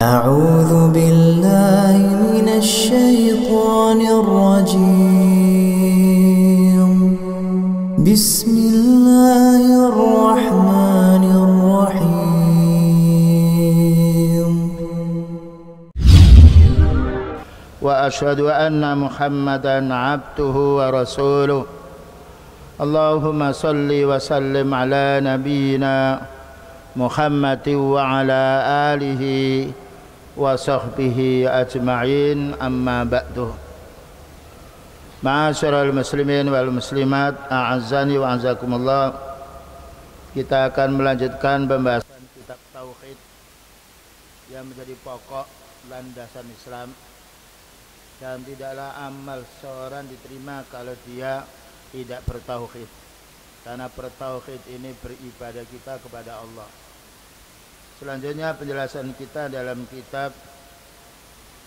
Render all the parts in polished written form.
أعوذ بالله من الشيطان الرجيم بسم الله الرحمن الرحيم وأشهد أن محمدًا عبده ورسوله اللهم صل وسلم على نبينا محمد وعلى آله وصحبه أجمعين أما بعد. Ma'asyiral muslimin wal muslimat, a'azzani wa a'azzakumullah. Kita akan melanjutkan pembahasan kitab tauhid yang menjadi pokok landasan Islam, dan tidaklah amal seorang diterima kalau dia tidak bertauhid, karena bertauhid ini beribadah kita kepada Allah. Selanjutnya penjelasan kita dalam kitab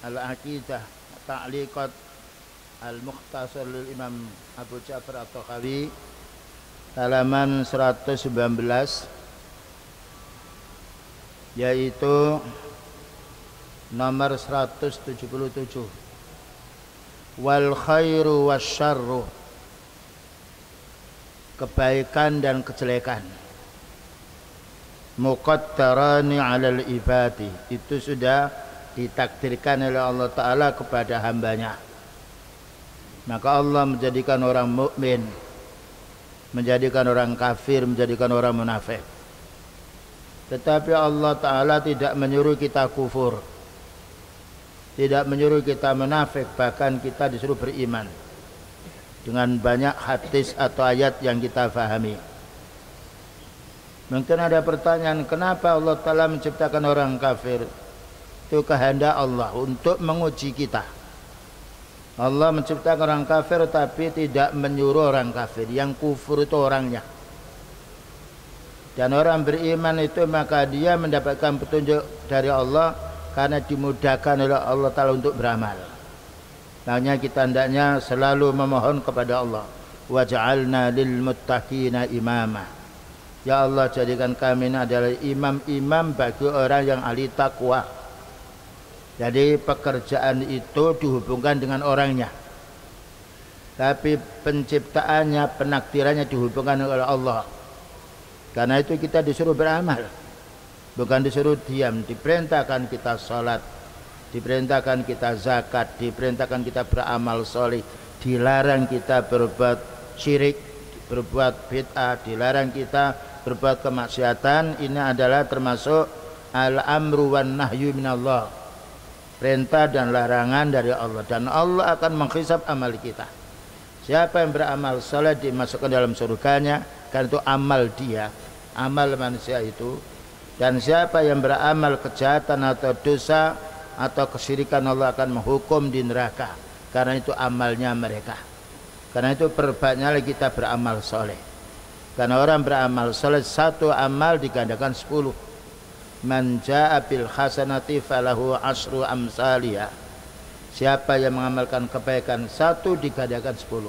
Al-Aqidah Ta'liqat Al-Mukhtasar lil Imam Abu Ja'far At-Tahawi, halaman 119, yaitu nomor 177. Wal khairu wasyarru, kebaikan dan kejelekan, muqaddarani 'alal ibadi, itu sudah ditakdirkan oleh Allah Ta'ala kepada hambanya. Maka Allah menjadikan orang mukmin, menjadikan orang kafir, menjadikan orang munafik. Tetapi Allah Ta'ala tidak menyuruh kita kufur, tidak menyuruh kita munafik, bahkan kita disuruh beriman dengan banyak hadis atau ayat yang kita fahami. Mungkin ada pertanyaan, kenapa Allah Ta'ala menciptakan orang kafir? Itu kehendak Allah untuk menguji kita. Allah menciptakan orang kafir tapi tidak menyuruh orang kafir. Yang kufur itu orangnya. Dan orang beriman itu maka dia mendapatkan petunjuk dari Allah karena dimudahkan oleh Allah Ta'ala untuk beramal. Makanya kita hendaknya selalu memohon kepada Allah, waj'alna lil muttaqina imama. Ya Allah, jadikan kami ini adalah imam-imam bagi orang yang ahli takwa. Jadi pekerjaan itu dihubungkan dengan orangnya, tapi penciptaannya, penakdirannya dihubungkan oleh Allah. Karena itu kita disuruh beramal, bukan disuruh diam. Diperintahkan kita sholat, diperintahkan kita zakat, diperintahkan kita beramal soleh, dilarang kita berbuat syirik, berbuat bid'ah, dilarang kita berbuat kemaksiatan. Ini adalah termasuk al-amru wan nahyu minallah, perintah dan larangan dari Allah, dan Allah akan menghisab amal kita. Siapa yang beramal soleh dimasukkan dalam surganya, karena itu amal dia, amal manusia itu. Dan siapa yang beramal kejahatan atau dosa atau kesyirikan, Allah akan menghukum di neraka, karena itu amalnya mereka. Karena itu perbanyaklah kita beramal soleh, karena orang beramal soleh satu amal digandakan 10. Man jaa bil hasanati falahu asyru amsalihha, siapa yang mengamalkan kebaikan satu digandakan 10.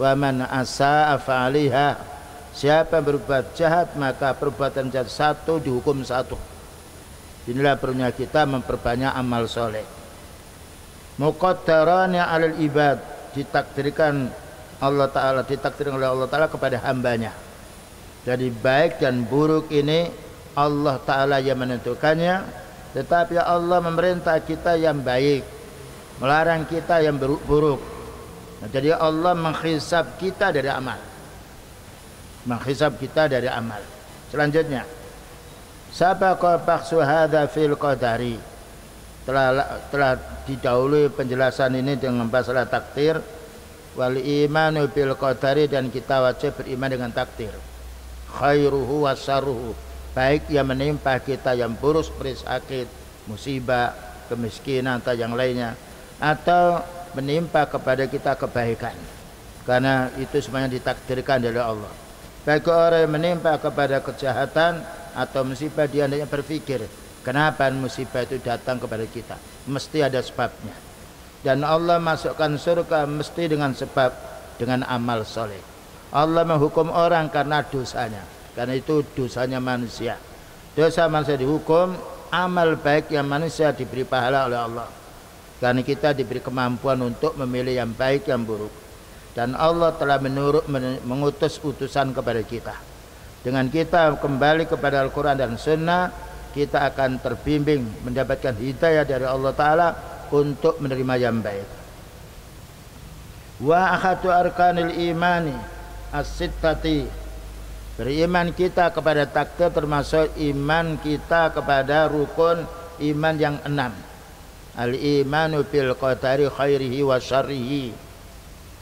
Wa man asaa fa'aliha, siapa yang berbuat jahat maka perbuatan jahat satu dihukum 1. Inilah perlunya kita memperbanyak amal soleh. Muqaddarani 'alal ibad, ditakdirkan Allah Ta'ala, ditakdirkan oleh Allah Ta'ala kepada hambanya. Jadi baik dan buruk ini Allah Ta'ala yang menentukannya, tetapi Allah memerintah kita yang baik, melarang kita yang buruk. Nah, jadi Allah menghisab kita dari amal, menghisab kita dari amal. Selanjutnya, sabaqa bahsu hadza fil qadari, telah didahului penjelasan ini dengan masalah takdir. Wal imanu bil qadari, dan kita wajib beriman dengan takdir. Khairuhu wa syarruhu, baik yang menimpa kita yang buruk seperti sakit, musibah, kemiskinan atau yang lainnya, atau menimpa kepada kita kebaikan, karena itu semuanya ditakdirkan dari Allah. Bagi orang yang menimpa kepada kejahatan atau musibah, dia hendaknya berpikir, kenapa musibah itu datang kepada kita? Mesti ada sebabnya. Dan Allah masukkan surga mesti dengan sebab, dengan amal soleh. Allah menghukum orang karena dosanya, karena itu dosanya manusia. Dosa manusia dihukum amal baik yang manusia diberi pahala oleh Allah. Karena kita diberi kemampuan untuk memilih yang baik yang buruk. Dan Allah telah mengutus utusan kepada kita. Dengan kita kembali kepada Al-Quran dan Sunnah, kita akan terbimbing mendapatkan hidayah dari Allah Ta'ala untuk menerima yang baik. Wa akhatu arkanil imani as-sittati, beriman kita kepada takdir termasuk iman kita kepada rukun iman yang 6. Al-imanu bil qadari khairihi wa syarrihi,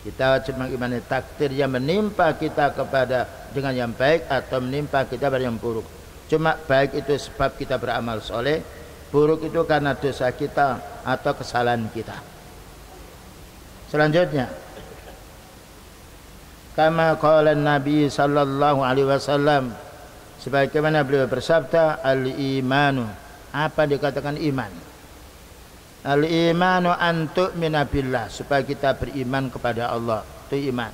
kita wajib mengimani takdir yang menimpa kita kepada dengan yang baik atau menimpa kita pada yang buruk. Cuma baik itu sebab kita beramal soleh, buruk itu karena dosa kita atau kesalahan kita. Selanjutnya, kama qala Nabi sallallahu alaihi wasallam, sebagaimana beliau bersabda, al-imanu, apa dikatakan iman? Al-imanu an tu'mina billah, supaya kita beriman kepada Allah, itu iman.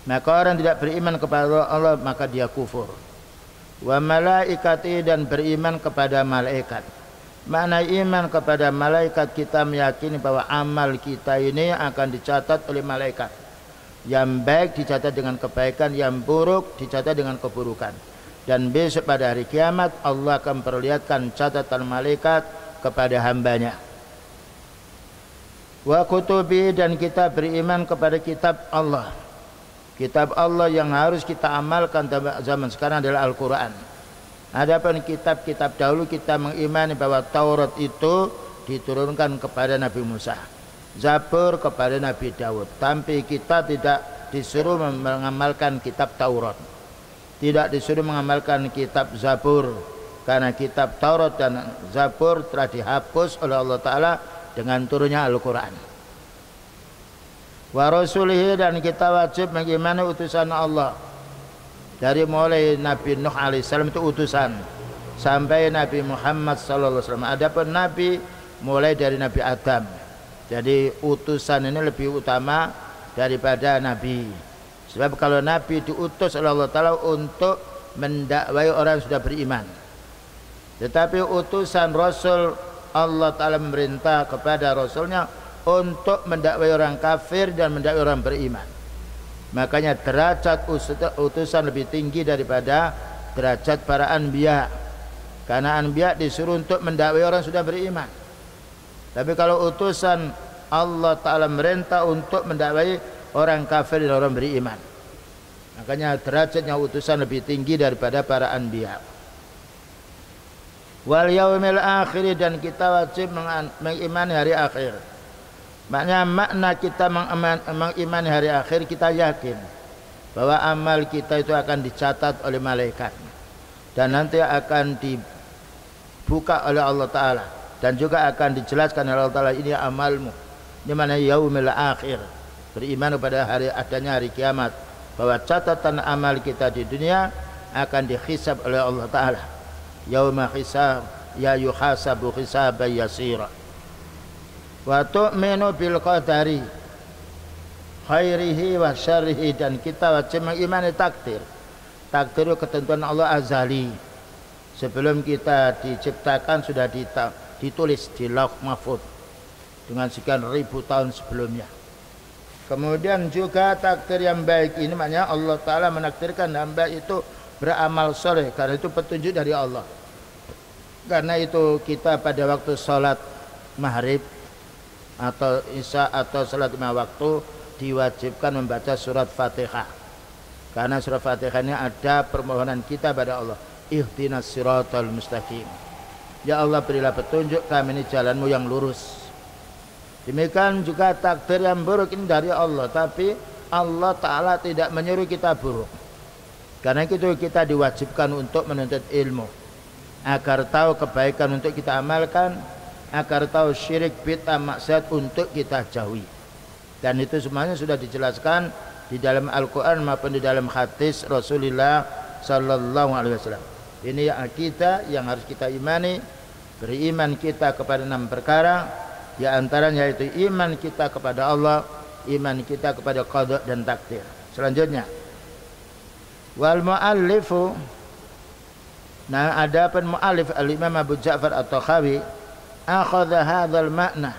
Maka orang tidak beriman kepada Allah maka dia kufur. Wa malaikati, dan beriman kepada malaikat. Makna iman kepada malaikat, kita meyakini bahwa amal kita ini akan dicatat oleh malaikat. Yang baik dicatat dengan kebaikan, yang buruk dicatat dengan keburukan. Dan besok pada hari kiamat Allah akan perlihatkan catatan malaikat kepada hambanya. Wa kutubi, dan kita beriman kepada kitab Allah. Kitab Allah yang harus kita amalkan zaman sekarang adalah Al-Quran. Adapun kitab-kitab dahulu kita mengimani bahwa Taurat itu diturunkan kepada Nabi Musa, Zabur kepada Nabi Daud. Tapi kita tidak disuruh mengamalkan kitab Taurat, tidak disuruh mengamalkan kitab Zabur, karena kitab Taurat dan Zabur telah dihapus oleh Allah Ta'ala dengan turunnya Al-Quran. Wa rasulihi, dan kita wajib mengimani utusan Allah. Dari mulai Nabi Nuh alaihissalam itu utusan sampai Nabi Muhammad sallallahu alaihi wasallam. Adapun Nabi mulai dari Nabi Adam. Jadi utusan ini lebih utama daripada Nabi. Sebab kalau Nabi diutus oleh Allah Ta'ala untuk mendakwai orang yang sudah beriman. Tetapi utusan Rasul, Allah Ta'ala memerintah kepada Rasulnya untuk mendakwai orang kafir dan mendakwai orang beriman. Makanya derajat utusan lebih tinggi daripada derajat para anbiya. Karena anbiya disuruh untuk mendakwai orang sudah beriman. Tapi kalau utusan Allah Ta'ala merintah untuk mendakwai orang kafir dan orang beriman, makanya derajatnya utusan lebih tinggi daripada para anbiya. Wal yaumil akhir, dan kita wajib mengimani hari akhir. Makna kita mengimani hari akhir, kita yakin bahwa amal kita itu akan dicatat oleh malaikat dan nanti akan dibuka oleh Allah Ta'ala, dan juga akan dijelaskan oleh Allah Ta'ala, ini amalmu, di mana yaumil akhir, beriman pada hari adanya hari kiamat, bahwa catatan amal kita di dunia akan dihisab oleh Allah Ta'ala. Yauma hisab ya yuhasabu hisaban yasira. Wa tu'minu bil qadari khairihi wa syarrihi, dan kita wajib mengimani takdir. Takdir itu ketentuan Allah azali. Sebelum kita diciptakan sudah ditulis di Lauh Mahfuz dengan sekian ribu tahun sebelumnya. Kemudian juga takdir yang baik ini, maknanya Allah Ta'ala menakdirkan hamba itu beramal soleh, karena itu petunjuk dari Allah. Karena itu kita pada waktu sholat maghrib atau isya atau salat 5 waktu diwajibkan membaca surat Fatihah, karena surat Fatihah ini ada permohonan kita pada Allah, ihdinas siratal mustaqim, ya Allah berilah petunjuk kami ini jalanmu yang lurus. Demikian juga takdir yang buruk ini dari Allah, tapi Allah Ta'ala tidak menyuruh kita buruk. Karena itu kita diwajibkan untuk menuntut ilmu agar tahu kebaikan untuk kita amalkan, agar tahu syirik, bid'ah, maksiat untuk kita jauhi. Dan itu semuanya sudah dijelaskan di dalam Al-Quran maupun di dalam hadis Rasulullah sallallahu alaihi wasallam. Ini akidah yang harus kita imani. Beriman kita kepada 6 perkara, di antaranya yaitu iman kita kepada Allah, iman kita kepada qada dan takdir. Selanjutnya, wal muallifu Nah, adapun mu'alif al-Imam Abu Ja'far at-Takhawi akhadha hadzal makna,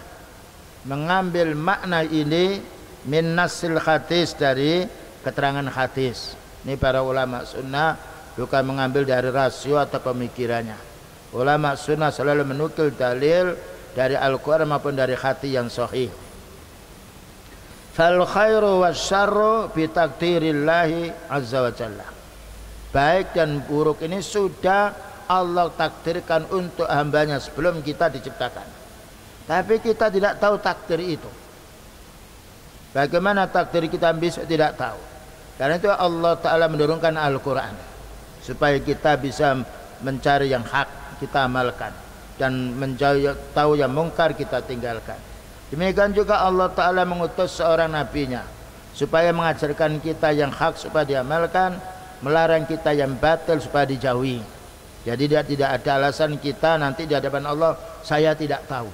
mengambil makna ini min nasil hadis, dari keterangan hadis. Ini para ulama sunnah bukan mengambil dari rasio atau pemikirannya. Ulama sunnah selalu menukil dalil dari Al-Quran maupun dari hadis yang sahih. Fal khairu wasyarru bi takdirillahi azza wa jalla. Baik dan buruk ini sudah Allah takdirkan untuk hambanya sebelum kita diciptakan. Tapi kita tidak tahu takdir itu. Bagaimana takdir kita bisa tidak tahu. Karena itu Allah Ta'ala menurunkan Al-Quran supaya kita bisa mencari yang hak, kita amalkan, dan menjauhi tahu yang mungkar, kita tinggalkan. Demikian juga Allah Ta'ala mengutus seorang nabinya supaya mengajarkan kita yang hak supaya diamalkan, melarang kita yang batil supaya dijauhi. Jadi tidak ada alasan kita nanti di hadapan Allah saya tidak tahu.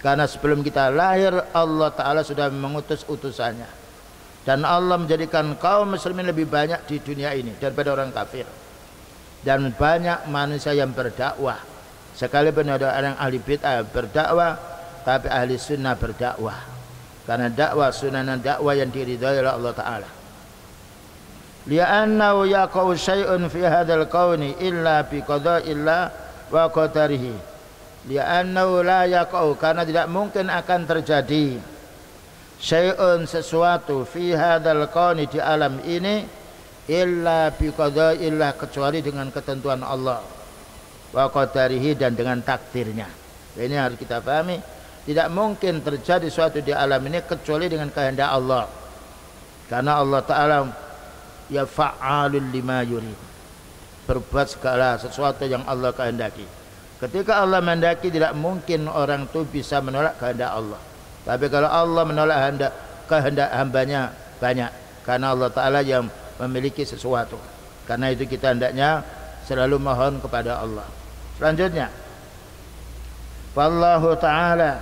Karena sebelum kita lahir Allah Ta'ala sudah mengutus utusannya. Dan Allah menjadikan kaum muslimin lebih banyak di dunia ini daripada orang kafir. Dan banyak manusia yang berdakwah. Sekalipun ada orang ahli bid'ah berdakwah, tapi ahli sunnah berdakwah. Karena dakwah sunnah dan dakwah yang diridhai oleh Allah Ta'ala. Li'annahu yaqa'u syai'un fi hadzal kauni illa bi qada'illah wa qadarihi. Li'annahu la yaqa'u, karena tidak mungkin akan terjadi syai'un, sesuatu, fi hadzal kauni, di alam ini, illa bi qada'illah, kecuali dengan ketentuan Allah, wa qadarihi, dan dengan takdirnya. Ini harus kita pahami. Tidak mungkin terjadi sesuatu di alam ini kecuali dengan kehendak Allah. Karena Allah Ta'ala ya fa'alul lima yurid, berbuat segala sesuatu yang Allah kehendaki. Ketika Allah menghendaki, tidak mungkin orang itu bisa menolak kehendak Allah. Tapi kalau Allah menolak kehendak hambanya, banyak, karena Allah Ta'ala yang memiliki sesuatu. Karena itu kita hendaknya selalu mohon kepada Allah. Selanjutnya, wallahu ta'ala,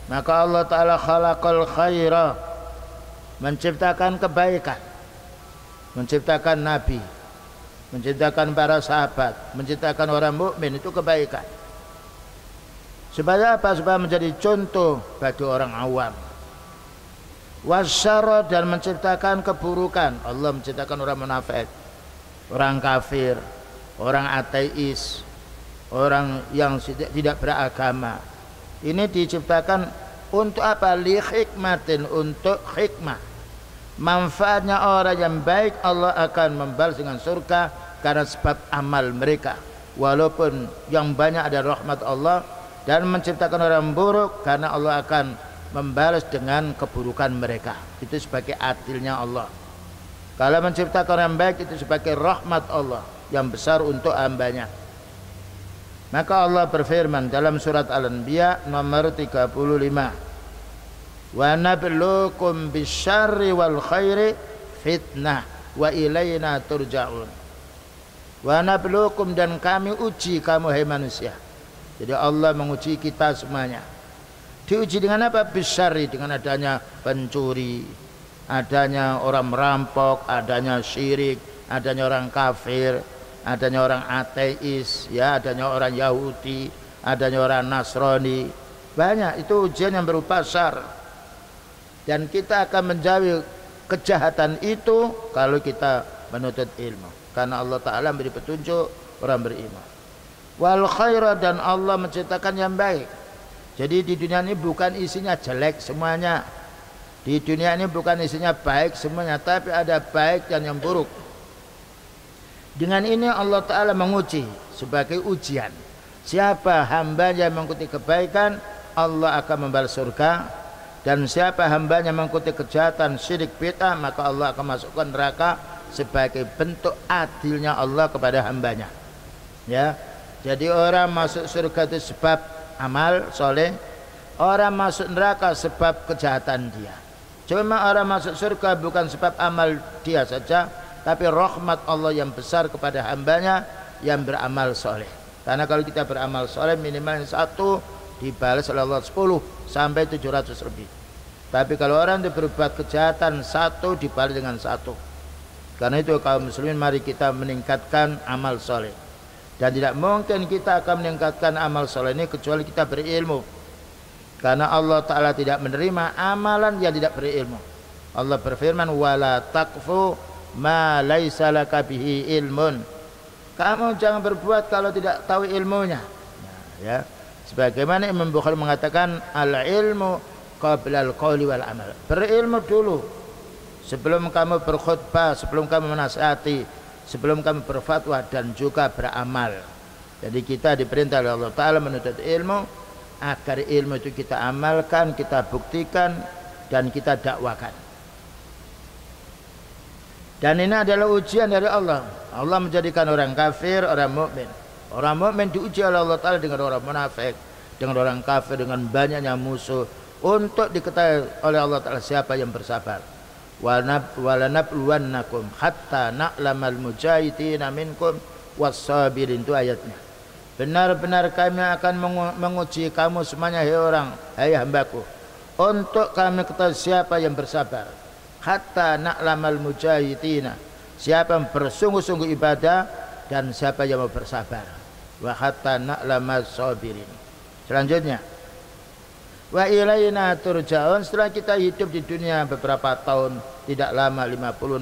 maka Allah Ta'ala khalaqal khaira, menciptakan kebaikan, menciptakan nabi, menciptakan para sahabat, menciptakan orang mukmin, itu kebaikan. Supaya apa? Supaya menjadi contoh bagi orang awam. Wasyarra, dan menciptakan keburukan. Allah menciptakan orang munafik, orang kafir, orang ateis, orang yang tidak beragama. Ini diciptakan untuk apa? Li hikmatin, untuk hikmah. Manfaatnya orang yang baik Allah akan membalas dengan surga karena sebab amal mereka. Walaupun yang banyak ada rahmat Allah, dan menciptakan orang buruk karena Allah akan membalas dengan keburukan mereka. Itu sebagai adilnya Allah. Kalau menciptakan orang baik itu sebagai rahmat Allah yang besar untuk hambanya. Maka Allah berfirman dalam surat Al-Anbiya nomor 35. Wa nabluukum bisyarri wal khairi fitnah wa ilaina turja'un. Wa nabluukum, dan kami uji kamu hai manusia. Jadi Allah menguji kita semuanya. Diuji dengan apa? Bisyarri, dengan adanya pencuri, adanya orang merampok, adanya syirik, adanya orang kafir, adanya orang ateis, ya, adanya orang Yahudi, adanya orang Nasrani. Banyak, itu ujian yang berupa syar. Dan kita akan menjauhi kejahatan itu kalau kita menuntut ilmu. Karena Allah Ta'ala beri petunjuk orang beriman. Wal khaira, dan Allah menciptakan yang baik. Jadi di dunia ini bukan isinya jelek semuanya. Di dunia ini bukan isinya baik semuanya, tapi ada baik dan yang buruk. Dengan ini Allah Ta'ala menguji sebagai ujian. Siapa hambanya yang mengikuti kebaikan, Allah akan membalas surga. Dan siapa hambanya mengikuti kejahatan, syirik, bid'ah, maka Allah akan masukkan neraka sebagai bentuk adilnya Allah kepada hambanya. Ya, jadi orang masuk surga itu sebab amal soleh, orang masuk neraka sebab kejahatan dia. Cuma orang masuk surga bukan sebab amal dia saja, tapi rahmat Allah yang besar kepada hambanya yang beramal soleh. Karena kalau kita beramal soleh minimal 1 dibalas oleh Allah 10 sampai 700 lebih. Tapi kalau orang itu berbuat kejahatan 1 dibalas dengan 1. Karena itu kaum muslimin, mari kita meningkatkan amal soleh. Dan tidak mungkin kita akan meningkatkan amal soleh ini kecuali kita berilmu. Karena Allah Ta'ala tidak menerima amalan yang tidak berilmu. Allah berfirman, wala taqfu ma laisa laka bihi ilmun. Kamu jangan berbuat kalau tidak tahu ilmunya. Nah, ya. Sebagaimana Imam Bukhari mengatakan, al ilmu qabla al qawli wal amal. Berilmu dulu sebelum kamu berkhutbah, sebelum kamu menasihati, sebelum kamu berfatwa, dan juga beramal. Jadi kita diperintah oleh Allah Ta'ala menuntut ilmu agar ilmu itu kita amalkan, kita buktikan, dan kita dakwakan. Dan ini adalah ujian dari Allah. Allah menjadikan orang kafir, orang mukmin. Orang mukmin diuji oleh Allah Ta'ala dengan orang munafik, dengan orang kafir, dengan banyaknya musuh, untuk diketahui oleh Allah Ta'ala siapa yang bersabar. Walanabluwannakum hatta na'lamal mujahidina minkum wassabirin, itu ayatnya. Benar-benar kami akan menguji kamu semuanya, hai hambaku, untuk kami ketahui siapa yang bersabar. Hatta na'lamal mujahidina, siapa yang bersungguh-sungguh ibadah dan siapa yang mau bersabar. Wa hatta na'lamal sabirin. Selanjutnya, wa ilaina turja'un, setelah kita hidup di dunia beberapa tahun, tidak lama, 50,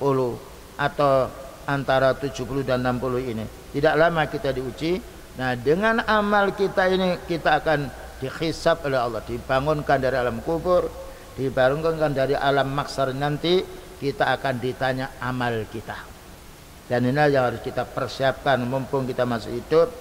60 atau antara 70 dan 60 ini, tidak lama kita diuji. Nah, dengan amal kita ini kita akan dihisab oleh Allah, dibangunkan dari alam kubur, dibangunkan dari alam mahsyar, nanti kita akan ditanya amal kita. Dan ini yang harus kita persiapkan mumpung kita masih hidup.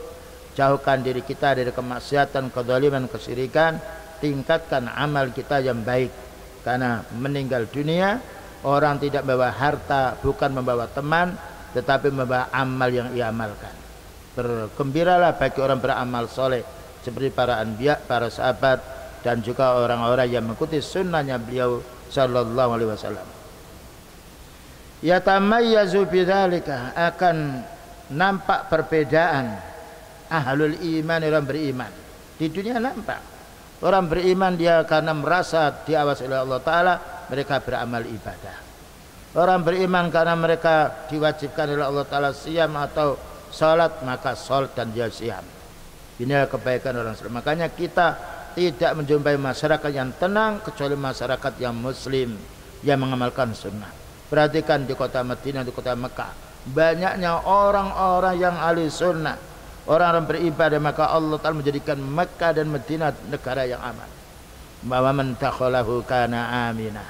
Jauhkan diri kita dari kemaksiatan, kezaliman, kesyirikan, tingkatkan amal kita yang baik. Karena meninggal dunia, orang tidak membawa harta, bukan membawa teman, tetapi membawa amal yang ia amalkan. Bergembiralah bagi orang beramal soleh seperti para anbiya, para sahabat, dan juga orang-orang yang mengikuti sunnahnya beliau sallallahu alaihi wasallam. Yatamayyazu bidzalika, akan nampak perbedaan ahlul iman, orang beriman. Di dunia nampak orang beriman, dia karena merasa diawasi oleh Allah Ta'ala, mereka beramal ibadah. Orang beriman karena mereka diwajibkan oleh Allah Ta'ala siam atau salat, maka salat dan dia siam. Inilah kebaikan orang Islam. Makanya kita tidak menjumpai masyarakat yang tenang kecuali masyarakat yang muslim, yang mengamalkan sunnah. Perhatikan di kota Madinah, di kota Mekah, banyaknya orang-orang yang ahli sunnah, orang-orang beribadah, maka Allah Ta'ala menjadikan Mekah dan Madinah negara yang aman. Bahwa man dakhalahu kana aminah.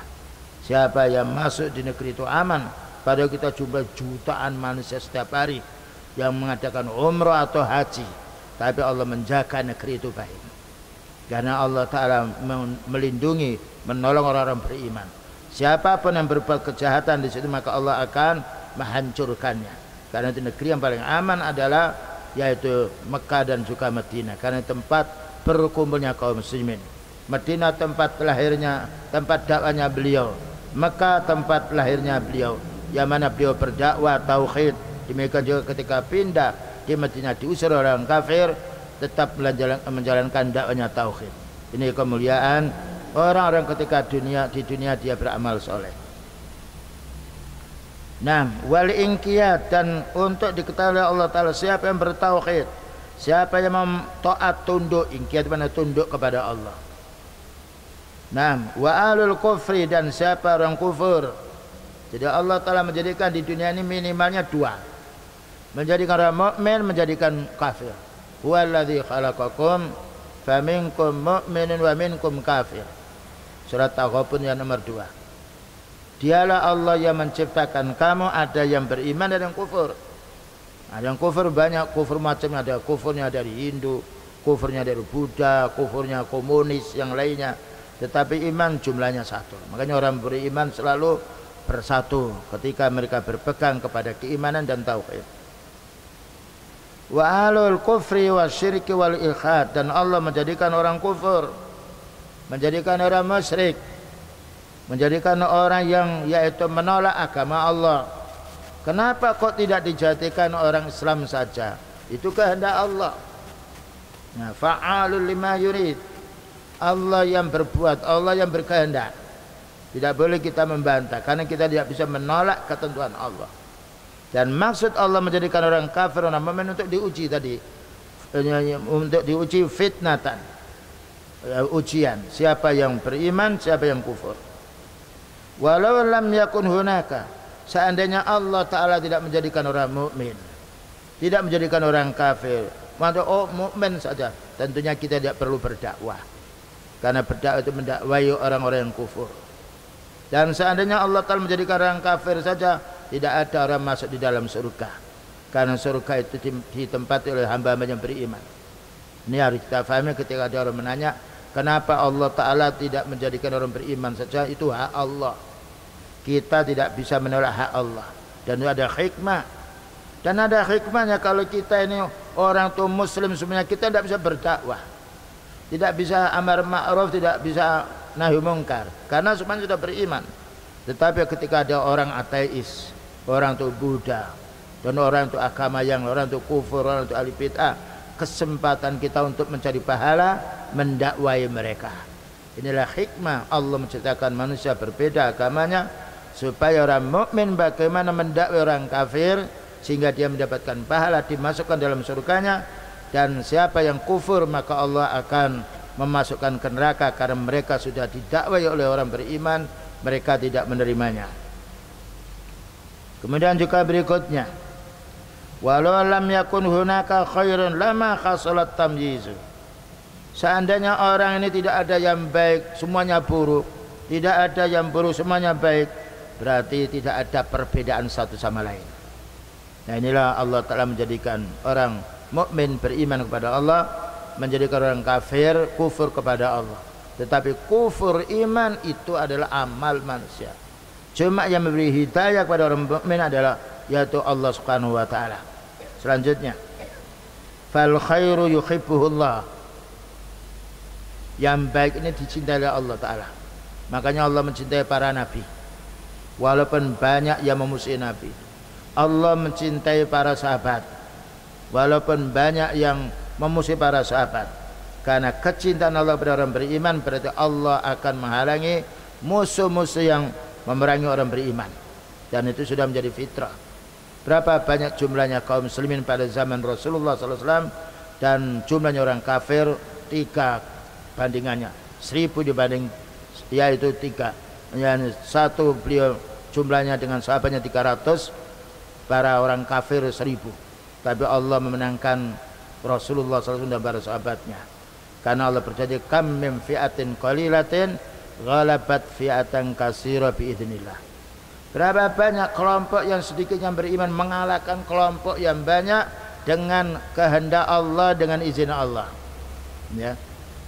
Siapa yang masuk di negeri itu aman. Padahal kita jumlah jutaan manusia setiap hari yang mengadakan umrah atau haji, tapi Allah menjaga negeri itu baik. Karena Allah Ta'ala melindungi, menolong orang-orang beriman. Siapapun yang berbuat kejahatan di situ, maka Allah akan menghancurkannya. Karena itu negeri yang paling aman adalah yaitu Mekah dan juga Madinah, karena tempat berkumpulnya kaum muslimin. Madinah tempat lahirnya, tempat dakwahnya beliau. Mekah tempat lahirnya beliau, yang mana beliau berdakwah tauhid. Demikian juga ketika pindah di Madinah, diusir orang kafir, tetap menjalankan dakwahnya tauhid. Ini kemuliaan orang-orang ketika di dunia dia beramal soleh. Nah, wal inqiyad, dan untuk diketahui Allah Ta'ala siapa yang bertauhid, siapa yang taat tunduk. Inqiyad mana? Tunduk kepada Allah. Nah, wa alul kufri, dan siapa orang kufur. Jadi Allah Ta'ala menjadikan di dunia ini minimalnya dua, menjadikan orang mukmin, menjadikan kafir. Huwallazi khalaqakum faminkum mu'minun wa minkum kafir. Surat Taghabun yang nomor 2. Dialah Allah yang menciptakan kamu, ada yang beriman dan yang kufur. Ada yang kufur banyak, kufur macamnya, ada kufurnya dari Hindu, kufurnya dari Buddha, kufurnya komunis, yang lainnya. Tetapi iman jumlahnya satu. Makanya orang beriman selalu bersatu ketika mereka berpegang kepada keimanan dan tauhid. Wa alul kufri wa syirki wal ilhad, dan Allah menjadikan orang kufur, menjadikan orang musyrik, menjadikan orang yang yaitu menolak agama Allah. Kenapa kok tidak dijadikan orang Islam saja? Itu kehendak Allah. Nah, fa'alul lima yurid. Allah yang berbuat, Allah yang berkehendak. Tidak boleh kita membantah karena kita tidak bisa menolak ketentuan Allah. Dan maksud Allah menjadikan orang kafir, orang mukmin untuk diuji tadi, untuk diuji fitnatan, ujian siapa yang beriman, siapa yang kufur. Walau lam yakun hunaka, seandainya Allah Ta'ala tidak menjadikan orang mukmin, tidak menjadikan orang kafir, maka mukmin saja, tentunya kita tidak perlu berdakwah, karena berdakwah itu mendakwai orang-orang yang kufur. Dan seandainya Allah Ta'ala menjadikan orang kafir saja, tidak ada orang masuk di dalam surga, karena surga itu ditempati oleh hamba-hamba yang beriman. Ini harus kita pahami ketika ada orang menanya, kenapa Allah Ta'ala tidak menjadikan orang beriman saja? Itu hak Allah. Kita tidak bisa menolak hak Allah. Dan itu ada hikmah. Dan ada hikmahnya kalau kita ini orang tua muslim semuanya, kita tidak bisa berdakwah, tidak bisa amar ma'ruf, tidak bisa nahi mungkar, karena semuanya sudah beriman. Tetapi ketika ada orang ateis, orang itu Buddha, dan orang itu agama yang, orang itu kufur, orang itu ahli bid'ah, kesempatan kita untuk mencari pahala mendakwai mereka. Inilah hikmah Allah menciptakan manusia berbeda agamanya, supaya orang mukmin bagaimana mendakwai orang kafir sehingga dia mendapatkan pahala, dimasukkan dalam surganya. Dan siapa yang kufur maka Allah akan memasukkan ke neraka karena mereka sudah didakwai oleh orang beriman, mereka tidak menerimanya. Kemudian juga berikutnya, walau lam yakun hunaka khairun lama khasalat tamyizu. Seandainya orang ini tidak ada yang baik, semuanya buruk, tidak ada yang buruk, semuanya baik, berarti tidak ada perbedaan satu sama lain. Nah, inilah Allah Ta'ala menjadikan orang mukmin beriman kepada Allah, menjadikan orang kafir kufur kepada Allah. Tetapi kufur iman itu adalah amal manusia. Cuma yang memberi hidayah kepada orang mukmin adalah yaitu Allah Subhanahu wa Ta'ala. Selanjutnya, fal khairu yuhibbuhullah. Yang baik ini dicintai oleh Allah Ta'ala. Makanya Allah mencintai para nabi, walaupun banyak yang memusuhi nabi. Allah mencintai para sahabat, walaupun banyak yang memusuhi para sahabat. Karena kecintaan Allah pada orang beriman, berarti Allah akan menghalangi musuh-musuh yang memerangi orang beriman. Dan itu sudah menjadi fitrah. Berapa banyak jumlahnya kaum muslimin pada zaman Rasulullah SAW, dan jumlahnya orang kafir 3 bandingannya, 1000 dibanding, yaitu 3. Yang satu beliau jumlahnya dengan sahabatnya 300, para orang kafir 1000. Tapi Allah memenangkan Rasulullah SAW dan para sahabatnya, karena Allah berjanji, kam min fi'atin qalilatin ghalabat fi'atan katsira biidznillah. Berapa banyak kelompok yang sedikit yang beriman mengalahkan kelompok yang banyak dengan kehendak Allah, dengan izin Allah. Ya.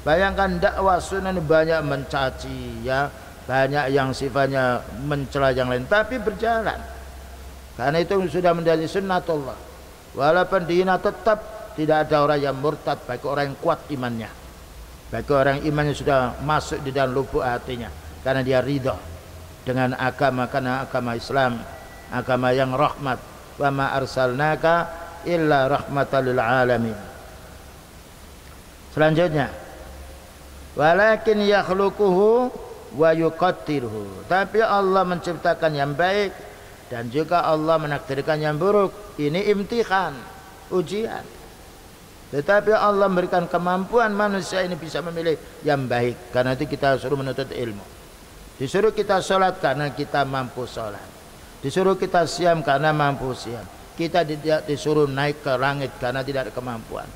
Bayangkan dakwah sunnah banyak mencaci, ya, banyak yang sifatnya mencela yang lain, tapi berjalan. Karena itu sudah menjadi sunnatullah. Walaupun dihina tetap tidak ada orang yang murtad bagi orang yang kuat imannya. Bagi orang imannya sudah masuk di dalam lubuk hatinya, karena dia ridha dengan agama, karena agama Islam, agama yang rahmat. Wa ma arsalnaka illa rahmatan lil alamin. Selanjutnya, walakin yakhluquhu wa yuqaddiruhu. Tapi Allah menciptakan yang baik dan juga Allah menakdirkan yang buruk. Ini imtihan, ujian. Tetapi Allah memberikan kemampuan manusia ini bisa memilih yang baik. Karena itu kita suruh menuntut ilmu. Disuruh kita sholat karena kita mampu sholat. Disuruh kita siam karena mampu siam. Kita tidak disuruh naik ke langit karena tidak ada kemampuan.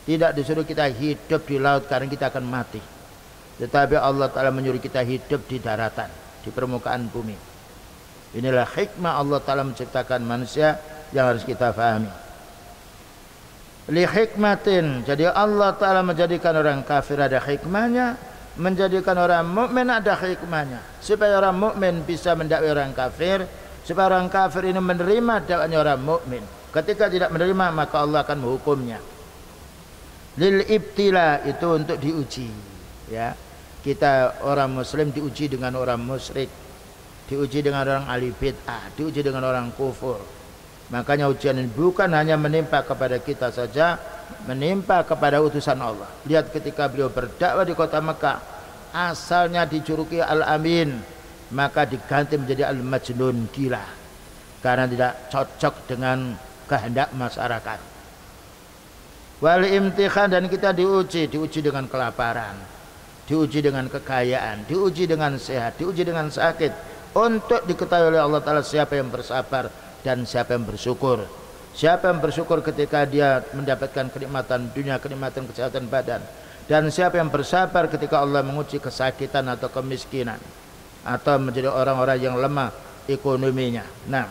Tidak disuruh kita hidup di laut karena kita akan mati. Tetapi Allah Ta'ala menyuruh kita hidup di daratan, di permukaan bumi. Inilah hikmah Allah Ta'ala menciptakan manusia yang harus kita fahami. Li hikmatin, jadi Allah Ta'ala menjadikan orang kafir ada hikmahnya, menjadikan orang mukmin ada hikmahnya, supaya orang mukmin bisa mendakwai orang kafir, supaya orang kafir ini menerima dakwahnya orang mukmin. Ketika tidak menerima maka Allah akan menghukumnya. Lil ibtila, itu untuk diuji, ya. Kita orang muslim diuji dengan orang musyrik, diuji dengan orang ahli bid'ah, diuji dengan orang kufur. Makanya ujian ini bukan hanya menimpa kepada kita saja, menimpa kepada utusan Allah. Lihat ketika beliau berdakwah di kota Mekah, asalnya dijuluki Al-Amin, maka diganti menjadi al-majnun, gila, karena tidak cocok dengan kehendak masyarakat. Wal imtihan, dan kita diuji dengan kelaparan, diuji dengan kekayaan, diuji dengan sehat, diuji dengan sakit, untuk diketahui oleh Allah Ta'ala siapa yang bersabar dan siapa yang bersyukur. Siapa yang bersyukur ketika dia mendapatkan kenikmatan dunia, kenikmatan kesehatan badan, dan siapa yang bersabar ketika Allah menguji kesakitan atau kemiskinan, atau menjadi orang-orang yang lemah ekonominya. Nah,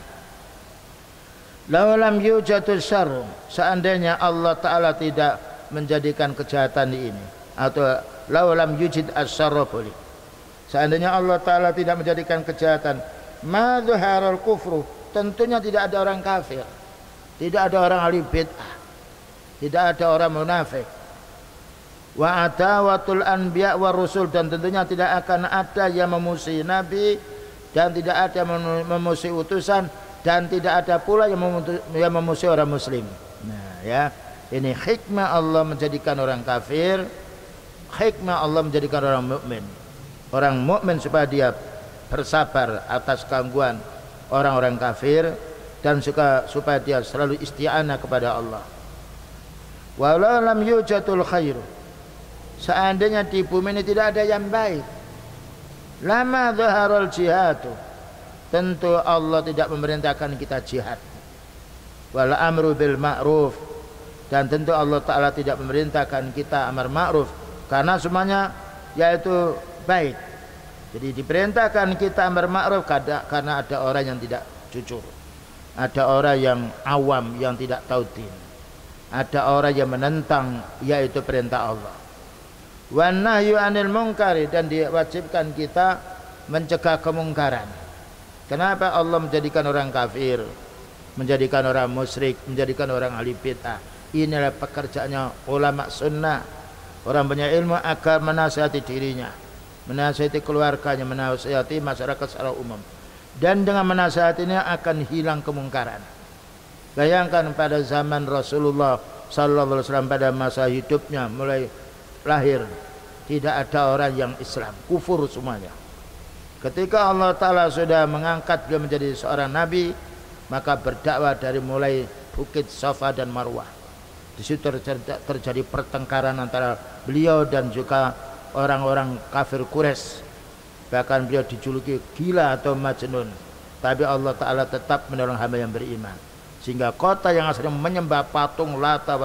laulam yujatul syarr, seandainya Allah Ta'ala tidak menjadikan kejahatan ini, atau laulam yujid asyarra, boleh, seandainya Allah Ta'ala tidak menjadikan kejahatan, ma dhuharul kufru, tentunya tidak ada orang kafir, tidak ada orang ahli bid'ah, tidak ada orang munafik, wa adawatul anbiya wa rusul, dan tentunya tidak akan ada yang memusuhi nabi, dan tidak ada memusuhi utusan, dan tidak ada pula yang memusuhi orang muslim. Nah ya, ini hikmah Allah menjadikan orang kafir, hikmah Allah menjadikan orang mukmin. Orang mukmin supaya dia bersabar atas gangguan orang-orang kafir, dan supaya dia selalu isti'anah kepada Allah. Walau lam yujatul khair, seandainya di bumi ini tidak ada yang baik, lama dhaharul jihadu, tentu Allah tidak memerintahkan kita jihad. Wal amru bil ma'ruf, dan tentu Allah Ta'ala tidak memerintahkan kita amar ma'ruf, karena semuanya yaitu baik. Jadi diperintahkan kita amar ma'ruf karena ada orang yang tidak jujur, ada orang yang awam yang tidak tahu din, ada orang yang menentang yaitu perintah Allah. Wan nahyu anil munkari, dan diwajibkan kita mencegah kemungkaran. Kenapa Allah menjadikan orang kafir, menjadikan orang musyrik, menjadikan orang ahli bid'ah? Inilah pekerjaannya ulama sunnah, orang banyak ilmu, agar menasihati dirinya, menasihati keluarganya, menasihati masyarakat secara umum, dan dengan menasihatinya akan hilang kemungkaran. Bayangkan pada zaman Rasulullah sallallahu alaihi wasallam, pada masa hidupnya mulai lahir tidak ada orang yang Islam, kufur semuanya. Ketika Allah Ta'ala sudah mengangkat beliau menjadi seorang nabi, maka berdakwah dari mulai bukit Safa dan Marwah. Di situ terjadi pertengkaran antara beliau dan juga orang-orang kafir Quraisy. Bahkan beliau dijuluki gila atau majnun, tapi Allah Ta'ala tetap menolong hamba yang beriman, sehingga kota yang asalnya menyembah patung Lata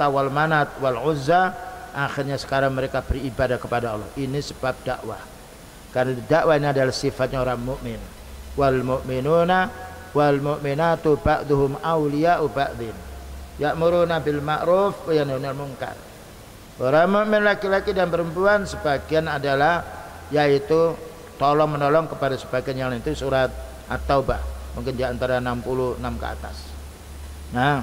wal Manat wal Uzza, akhirnya sekarang mereka beribadah kepada Allah. Ini sebab dakwah, karena dakwah ini adalah sifatnya orang mukmin. Wal mu'minuna wal mu'minatu ba'duhum awliya'u ba'din ya'muruna bil ma'ruf wa yanhauna 'anil munkar. Orang mukmin laki-laki dan perempuan sebagian adalah yaitu tolong menolong kepada sebagian yang lain. Itu surat At-Taubah, mungkin di antara 66 ke atas. Nah,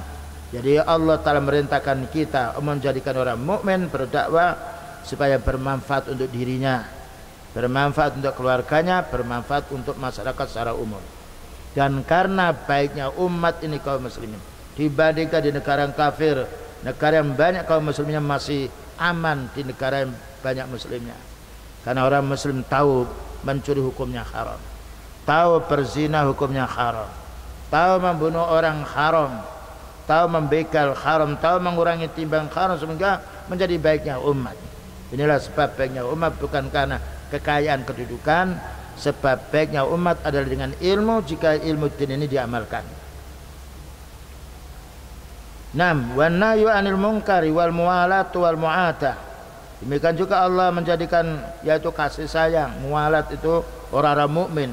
jadi Allah Ta'ala merintahkan kita menjadikan orang mukmin berdakwah supaya bermanfaat untuk dirinya, bermanfaat untuk keluarganya, bermanfaat untuk masyarakat secara umum. Dan karena baiknya umat ini kaum muslimin dibandingkan di negara yang kafir, negara yang banyak kaum muslimnya masih aman di negara yang banyak muslimnya. Karena orang muslim tahu mencuri hukumnya haram, tahu berzina hukumnya haram, tahu membunuh orang haram, tahu membegal haram, tahu mengurangi timbang haram, sehingga menjadi baiknya umat. Inilah sebab baiknya umat, bukan karena kekayaan kedudukan. Sebab baiknya umat adalah dengan ilmu, jika ilmu din ini diamalkan. 6. Wan nahyu anil munkari wal muwalatu wal mu'adah. Demikian juga Allah menjadikan yaitu kasih sayang, muwalat itu orang-orang mukmin,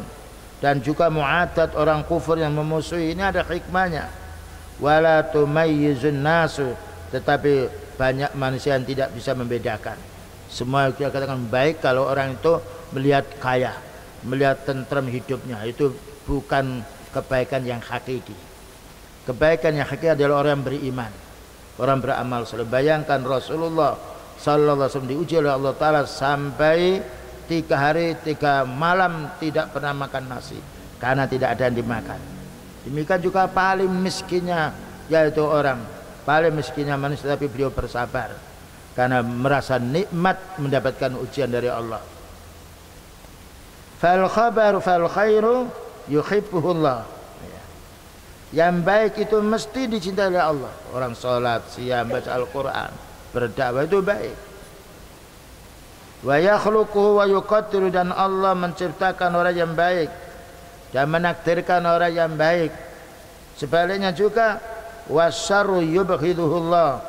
dan juga mu'adat orang kufur yang memusuhi. Ini ada hikmahnya. Wala tumayyizun nasu, tetapi banyak manusia yang tidak bisa membedakan. Semua kita katakan baik kalau orang itu melihat kaya, melihat tentram hidupnya, itu bukan kebaikan yang hakiki. Kebaikan yang hakiki adalah orang yang beriman, orang beramal saleh. Bayangkan Rasulullah sallallahu alaihi wasallam diuji oleh Allah Ta'ala sampai 3 hari 3 malam tidak pernah makan nasi karena tidak ada yang dimakan. Demikian juga paling miskinnya yaitu orang, paling miskinnya manusia, tapi beliau bersabar karena merasa nikmat mendapatkan ujian dari Allah. fal khairu yuhibbuhullah. Yang baik itu mesti dicintai oleh Allah. Orang sholat, siam, baca Al-Quran, berdakwah itu baik. Wa yakhluquhu wa yuqaddiru, dan Allah menciptakan orang yang baik dan menakdirkan orang yang baik. Sebaliknya juga wasyarru yubghiduhullah,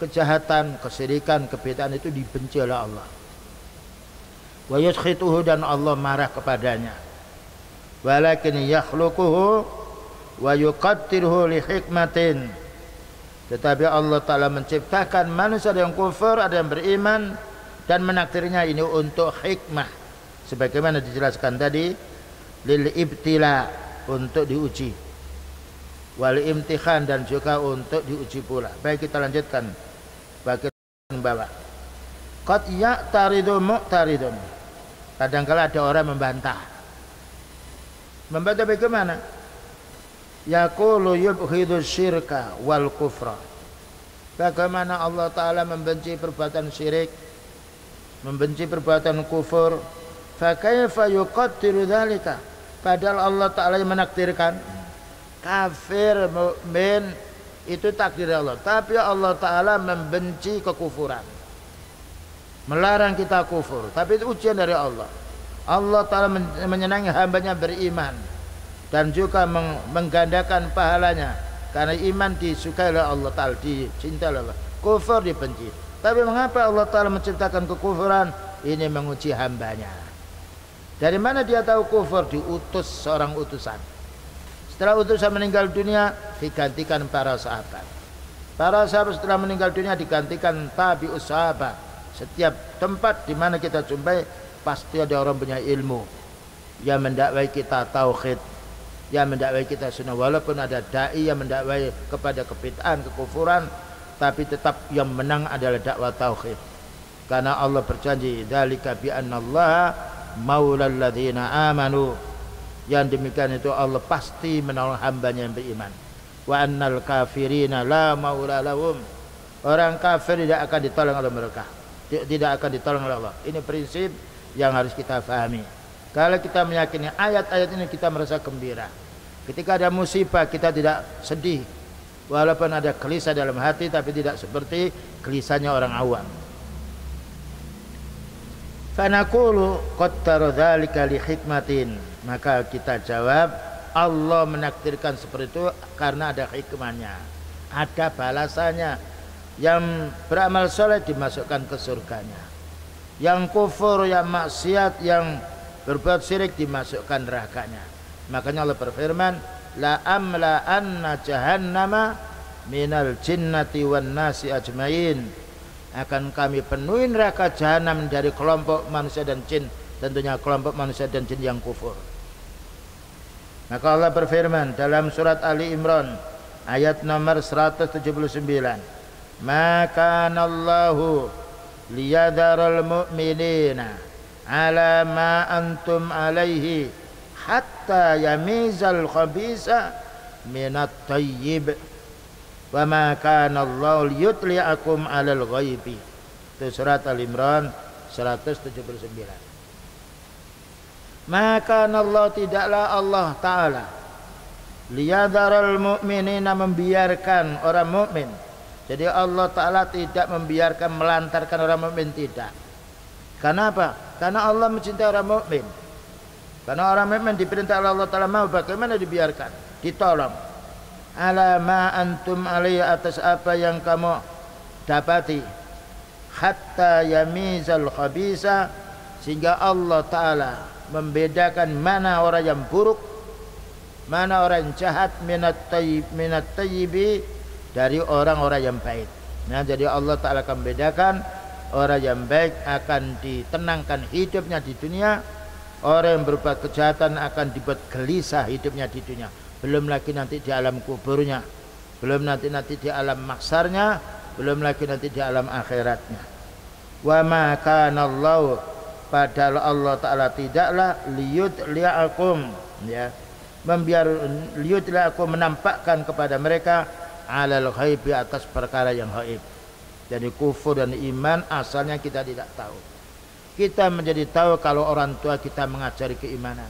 kejahatan, kesyirikan, kebid'ahan itu dibenci oleh Allah. Wa yuskhituhu, dan Allah marah kepadanya. Walakin yakhluquhu wa yuqaddiruhu li hikmatin, tetapi Allah Ta'ala menciptakan manusia yang kufur, ada yang beriman, dan menakdirnya ini untuk hikmah, sebagaimana dijelaskan tadi, lil ibtila, untuk diuji, wal imtihan, dan juga untuk diuji pula. Baik, kita lanjutkan bagian bawah. Qad ya'taridu mu'taridun, kadang-kala ada orang membantah. Membantah bagaimana? Yaqulu yubghidu syirka wal kufra, bagaimana Allah Ta'ala membenci perbuatan syirik, membenci perbuatan kufur. Fa kaifa yuqaddiru dzalika, padahal Allah Ta'ala yang menakdirkan. Kafir, mukmin itu takdir Allah, tapi Allah Ta'ala membenci kekufuran, melarang kita kufur, tapi itu ujian dari Allah. Allah Ta'ala menyenangi hambanya beriman dan juga menggandakan pahalanya, karena iman disukai oleh Allah Ta'ala, dicintai oleh Allah, kufur dibenci. Tapi mengapa Allah Ta'ala menciptakan kekufuran? Ini menguji hambanya. Dari mana dia tahu kufur? Diutus seorang utusan. Setelah utusan meninggal dunia, digantikan para sahabat. Para sahabat setelah meninggal dunia digantikan tabi'us sahabat. Setiap tempat di mana kita jumpai pasti ada orang punya ilmu yang mendakwai kita tauhid, yang mendakwai kita sunnah. Walaupun ada dai yang mendakwai kepada kebid'ahan, kekufuran, tapi tetap yang menang adalah dakwah tauhid. Karena Allah berjanji, dzalika bi annallaha maulal ladzina amanu, yang demikian itu Allah pasti menolong hambanya yang beriman. Wa annal kafirina la maula lahum, orang kafir tidak akan ditolong oleh mereka, tidak akan ditolong oleh Allah. Ini prinsip yang harus kita fahami. Kalau kita meyakini ayat-ayat ini, kita merasa gembira. Ketika ada musibah, kita tidak sedih, walaupun ada gelisah dalam hati, tapi tidak seperti gelisahnya orang awam. Fanaqulu qaddara dzalika li hikmatin, maka kita jawab, Allah menakdirkan seperti itu karena ada hikmahnya, ada balasannya. Yang beramal soleh dimasukkan ke surganya, yang kufur, yang maksiat, yang berbuat syirik dimasukkan nerakanya. Makanya Allah berfirman, la amla anna jahannama minal jinnati wan nasi ajmain, akan kami penuhi neraka jahanam dari kelompok manusia dan jin, tentunya kelompok manusia dan jin yang kufur. Maka Allah berfirman dalam surat Ali Imran ayat nomor 179, maka Allahu liyadharal mu'minina ala ma antum alaihi hatta yamizal khabisa minat tayyib wa ma kana Allahu liyutli'akum 'alal ghaibi. Itu surat Al-Imran 179. Maka Allah, tidaklah Allah Ta'ala liyadharal mu'minina, membiarkan orang mukmin. Jadi Allah Ta'ala tidak membiarkan, melantarkan orang mukmin, tidak. Kenapa? Karena Allah mencintai orang mukmin. Karena orang mukmin diperintah oleh Allah Ta'ala, mau bagaimana dibiarkan, ditolong. Ala ma antum alaihi, atas apa yang kamu dapati, hatta yamizal khabisa, sehingga Allah Ta'ala membedakan mana orang yang buruk, mana orang yang jahat, minat tayyibi, dari orang-orang yang baik. Nah, jadi Allah Ta'ala akan membedakan orang yang baik akan ditenangkan hidupnya di dunia, orang yang berbuat kejahatan akan dibuat gelisah hidupnya di dunia. Belum lagi nanti di alam kuburnya, belum nanti di alam maksarnya, belum lagi nanti di alam akhiratnya. Wa ma kana Allah, padahal Allah Ta'ala tidaklah liyudli'akum, ya, liyudli'akum, menampakkan kepada mereka alal ghaibi, atas perkara yang gaib. Jadi kufur dan iman asalnya kita tidak tahu. Kita menjadi tahu kalau orang tua kita mengajari keimanan,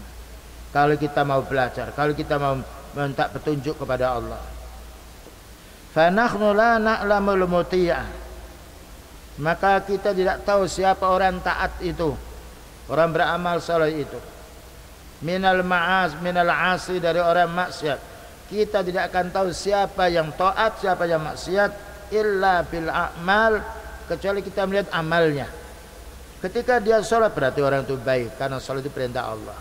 kalau kita mau belajar, kalau kita mau minta petunjuk kepada Allah. Fa nahnu la na'lamul muti'ah, maka kita tidak tahu siapa orang taat itu, orang beramal saleh itu. Minal asi, dari orang maksiat. Kita tidak akan tahu siapa yang taat, siapa yang maksiat, illa bil a'mal, kecuali kita melihat amalnya. Ketika dia sholat berarti orang itu baik, karena sholat itu perintah Allah.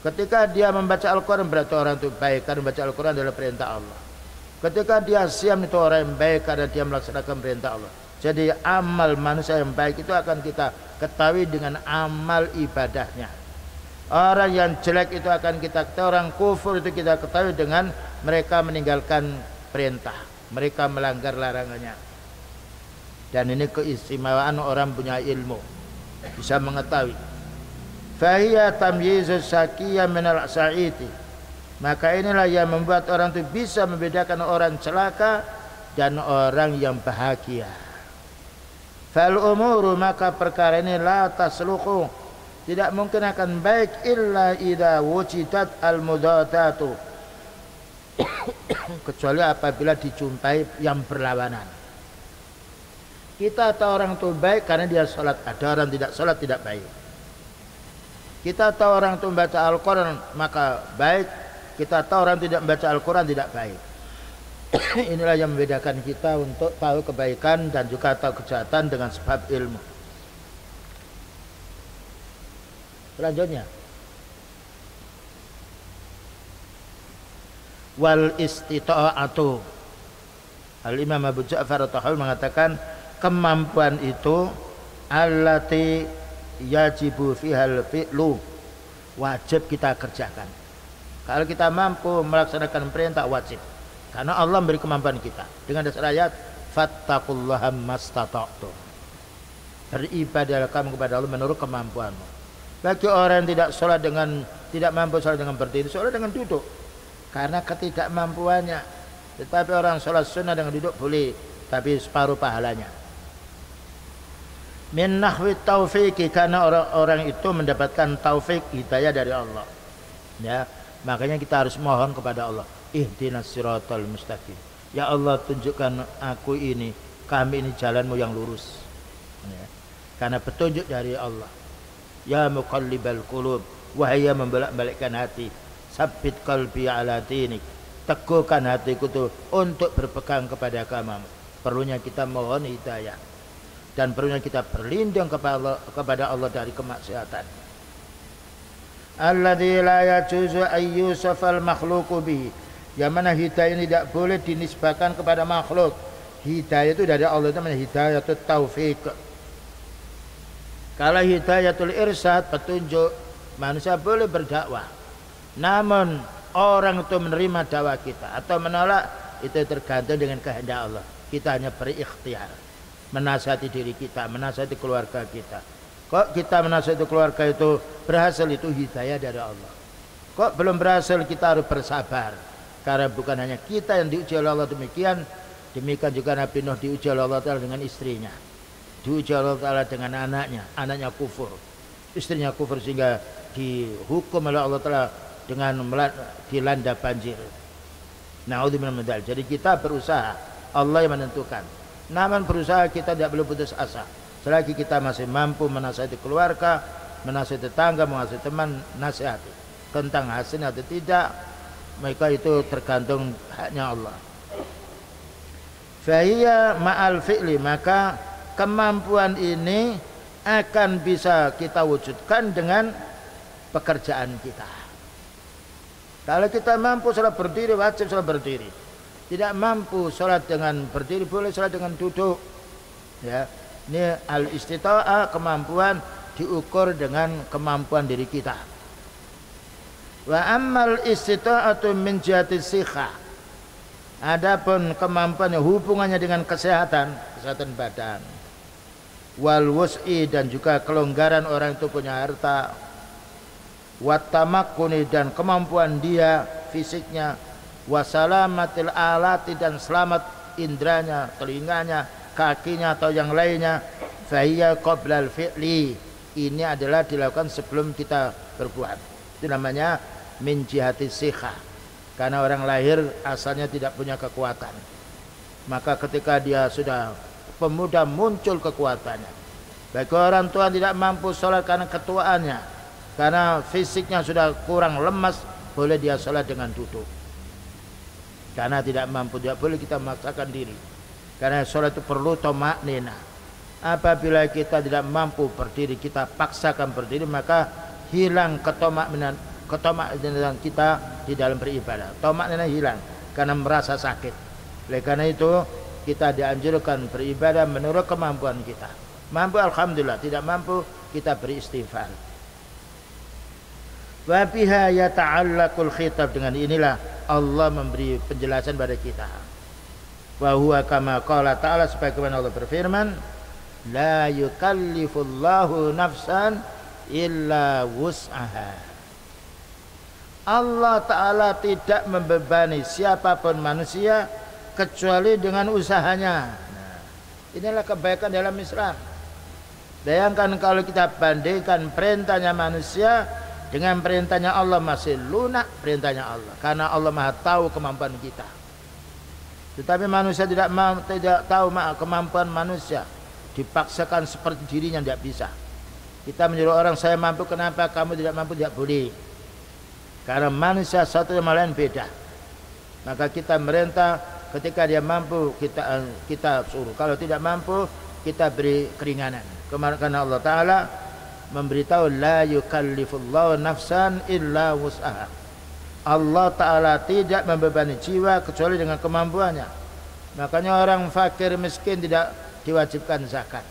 Ketika dia membaca Al-Quran berarti orang itu baik, karena membaca Al-Quran adalah perintah Allah. Ketika dia siam itu orang yang baik, karena dia melaksanakan perintah Allah. Jadi amal manusia yang baik itu akan kita ketahui dengan amal ibadahnya. Orang yang jelek itu akan kita ketahui, orang kufur itu kita ketahui dengan mereka meninggalkan perintah, mereka melanggar larangannya. Dan ini keistimewaan orang punya ilmu, bisa mengetahui. Fahiya tamyizus sakiyah minal sa'iti, maka inilah yang membuat orang itu bisa membedakan orang celaka dan orang yang bahagia. Fal umuru, maka perkara ini la tasluhu, tidak mungkin akan baik illa idza wujidat al mudatatu, kecuali apabila dijumpai yang berlawanan. Kita tahu orang itu baik karena dia sholat, ada orang tidak sholat tidak baik. Kita tahu orang itu membaca Al-Quran maka baik, kita tahu orang tidak membaca Al-Quran tidak baik. Inilah yang membedakan kita untuk tahu kebaikan dan juga tahu kejahatan dengan sebab ilmu. Selanjutnya, wal istita'atu. Al-Imam Abu Ja'far At-Tahawi mengatakan kemampuan itu allati yajibu fihal fi'lu, wajib kita kerjakan. Kalau kita mampu melaksanakan perintah wajib, karena Allah memberi kemampuan kita dengan dasar ayat fattaqullaha mastata'tum, beribadahlah kamu kepada Allah menurut kemampuanmu. Bagi orang yang tidak mampu sholat dengan berdiri, sholat dengan duduk karena ketidakmampuannya. Tetapi orang sholat sunnah dengan duduk boleh, tapi separuh pahalanya. Min nahwi taufiqi, karena orang-orang itu mendapatkan taufik, hidayah dari Allah. Ya, makanya kita harus mohon kepada Allah, ihdinas siratal mustaqim. Ya Allah, tunjukkan aku ini, kami ini jalanmu yang lurus. Ya, karena petunjuk dari Allah. Ya muqallibal qulub, wahai yang membolak-balikkan hati, sabbit qalbi ala dinik, teguhkan hatiku itu untuk berpegang kepada agamamu. Perlunya kita mohon hidayah, dan perlunya kita berlindung kepada Allah dari kemaksiatan. Alladzi la yajuzu ayyusafal makhluqu bihi, yang mana hidayah ini tidak boleh dinisbahkan kepada makhluk. Hidayah itu dari Allah, itu namanya hidayatut taufik. Kalau hidayatul irsyad, petunjuk, manusia boleh berdakwah. Namun orang itu menerima dakwah kita atau menolak itu tergantung dengan kehendak Allah. Kita hanya berikhtiar, menasihati diri kita, menasihati keluarga kita. Kok kita menasihati keluarga itu berhasil, itu hidayah dari Allah. Kok belum berhasil, kita harus bersabar, karena bukan hanya kita yang diuji oleh Allah demikian juga Nabi Nuh diuji oleh Allah Ta'ala dengan istrinya, diuji oleh Allah Ta'ala dengan anaknya kufur, istrinya kufur, sehingga dihukum oleh Allah Ta'ala dengan dilanda banjir. Na'udzubillah min dzalik. Jadi kita berusaha, Allah yang menentukan. Namun berusaha kita tidak boleh putus asa. Selagi kita masih mampu menasihati keluarga, menasihati tetangga, menasihati teman, nasihati. Tentang hasilnya atau tidak, mereka itu tergantung haknya Allah. Fahiya ma'al fi'li, maka kemampuan ini akan bisa kita wujudkan dengan pekerjaan kita. Kalau kita mampu sholat berdiri, wajib sholat berdiri. Tidak mampu sholat dengan berdiri, boleh sholat dengan duduk. Ya, ini al-istita'ah, kemampuan diukur dengan kemampuan diri kita. Wa ammal istita'atu min jihati siha, adapun kemampuan yang hubungannya dengan kesehatan badan, wal wus'i, dan juga kelonggaran orang itu punya harta, watamakkuni, dan kemampuan dia fisiknya, wasalamatil alati, dan selamat indranya, telinganya, kakinya atau yang lainnya, fahiya qoblal fi'li, ini adalah dilakukan sebelum kita berbuat. Itu namanya min jihati sikha. Karena orang lahir asalnya tidak punya kekuatan. Maka ketika dia sudah pemuda muncul kekuatannya. Bagi orang tua tidak mampu sholat karena ketuaannya, karena fisiknya sudah kurang lemas, boleh dia sholat dengan duduk. Karena tidak mampu, tidak boleh kita memaksakan diri. Karena sholat itu perlu tamaknina. Apabila kita tidak mampu berdiri, kita paksakan berdiri, maka hilang ketamakninan kita di dalam beribadah. Tamaknina hilang karena merasa sakit. Oleh karena itu kita dianjurkan beribadah menurut kemampuan kita. Mampu alhamdulillah, tidak mampu kita beristighfar. Wa biha yata'allaqul khitab, dengan inilah Allah memberi penjelasan pada kita. Wa huwa kama qala ta'ala, sebagaimana Allah berfirman, la yukallifullahu nafsan illa wus'aha. Allah Ta'ala tidak membebani siapapun manusia kecuali dengan usahanya. Nah, inilah kebaikan dalam Islam. Bayangkan kalau kita bandingkan perintahnya manusia dengan perintahnya Allah, masih lunak perintahnya Allah, karena Allah Maha tahu kemampuan kita. Tetapi manusia tidak tahu kemampuan manusia, dipaksakan seperti dirinya, tidak bisa. Kita menyuruh orang, saya mampu, kenapa kamu tidak mampu? Tidak boleh, karena manusia satu sama lain beda. Maka kita merintah, ketika dia mampu kita suruh, kalau tidak mampu kita beri keringanan. Karena Allah Ta'ala memberitahu la yukallifullahu nafsan illa wus'aha. Allah Ta'ala tidak membebani jiwa kecuali dengan kemampuannya. Makanya orang fakir miskin tidak diwajibkan zakat.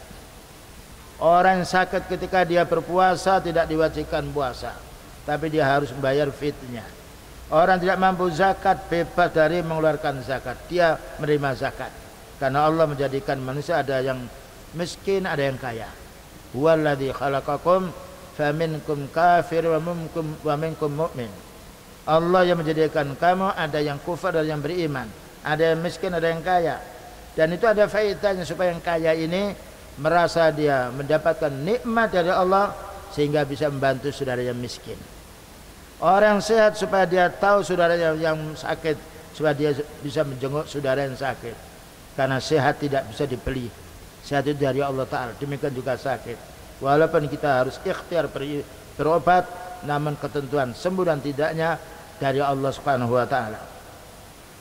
Orang sakit ketika dia berpuasa tidak diwajibkan puasa, tapi dia harus membayar fitnya. Orang tidak mampu zakat bebas dari mengeluarkan zakat, dia menerima zakat. Karena Allah menjadikan manusia ada yang miskin, ada yang kaya. Huwallazi khalaqakum faminkum kafir wa minkum mu'min. Allah yang menjadikan kamu, ada yang kufur, ada yang beriman, ada yang miskin, ada yang kaya. Dan itu ada faedahnya supaya yang kaya ini merasa dia mendapatkan nikmat dari Allah sehingga bisa membantu saudara yang miskin. Orang sehat supaya dia tahu saudara yang sakit, supaya dia bisa menjenguk saudara yang sakit. Karena sehat tidak bisa dibeli. Sehat itu dari Allah Ta'ala. Demikian juga sakit. Walaupun kita harus ikhtiar berobat, namun ketentuan sembuh dan tidaknya dari Allah Subhanahu wa Ta'ala.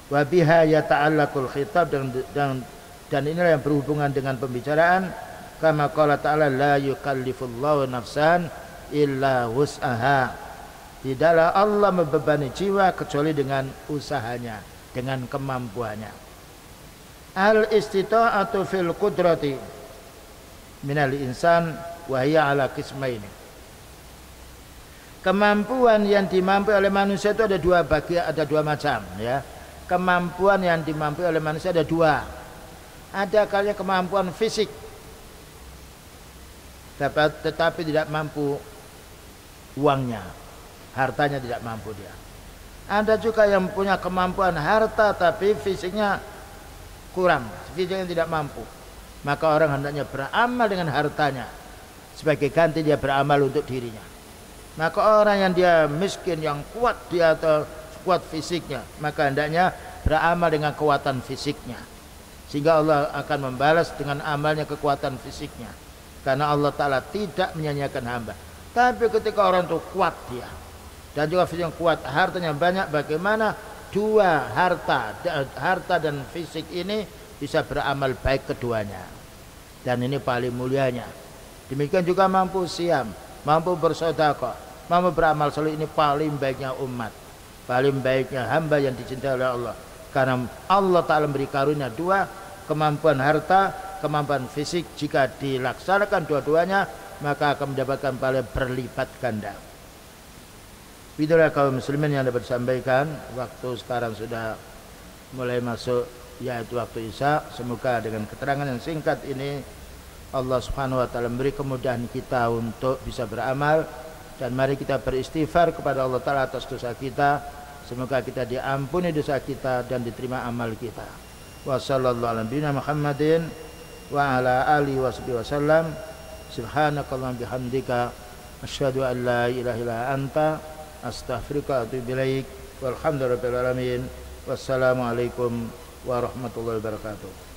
Wa biha yata'allaqul khitab, dan inilah yang berhubungan dengan pembicaraan. Kama qala ta'ala la yukallifullahu nafsan illa wus'aha. Tidaklah Allah membebani jiwa kecuali dengan usahanya, dengan kemampuannya. Al-istita'atu fil qudrati minal insan wa hiya ala qismaini. Kemampuan yang dimampu oleh manusia itu ada dua bagian, ada dua macam, ya. Kemampuan yang dimampu oleh manusia ada dua. Ada kalanya kemampuan fisik, tetapi tidak mampu uangnya, hartanya tidak mampu dia. Ada juga yang punya kemampuan harta tapi fisiknya kurang, fisiknya tidak mampu. Maka orang hendaknya beramal dengan hartanya sebagai ganti dia beramal untuk dirinya. Maka orang yang dia miskin, yang kuat dia atau kuat fisiknya, maka hendaknya beramal dengan kekuatan fisiknya, sehingga Allah akan membalas dengan amalnya kekuatan fisiknya. Karena Allah Ta'ala tidak menyanyiakan hamba. Tapi ketika orang itu kuat dia, dan juga fisik yang kuat, hartanya banyak, bagaimana dua harta dan fisik ini bisa beramal baik keduanya? Dan ini paling mulianya. Demikian juga mampu siam, mampu bersedekah, mampu beramal soleh, ini paling baiknya umat, paling baiknya hamba yang dicintai oleh Allah. Karena Allah Ta'ala memberi karunia dua, kemampuan harta, kemampuan fisik. Jika dilaksanakan dua-duanya, maka akan mendapatkan pahala berlipat ganda. Itulah kaum muslimin yang dapat disampaikan. Waktu sekarang sudah mulai masuk, yaitu waktu Isya. Semoga dengan keterangan yang singkat ini Allah Subhanahu wa Ta'ala memberi kemudahan kita untuk bisa beramal. Dan mari kita beristighfar kepada Allah Ta'ala atas dosa kita. Semoga kita diampuni dosa kita dan diterima amal kita. Wa sallallahu ala nabiyina Muhammadin wa ala alihi wasallam. Subhanakallahumma bihamdika asyhadu an la ilaha illa anta astaghfiruka wa atubu ilaik. Walhamdulillahirabbil alamin. Wassalamualaikum warahmatullahi wabarakatuh.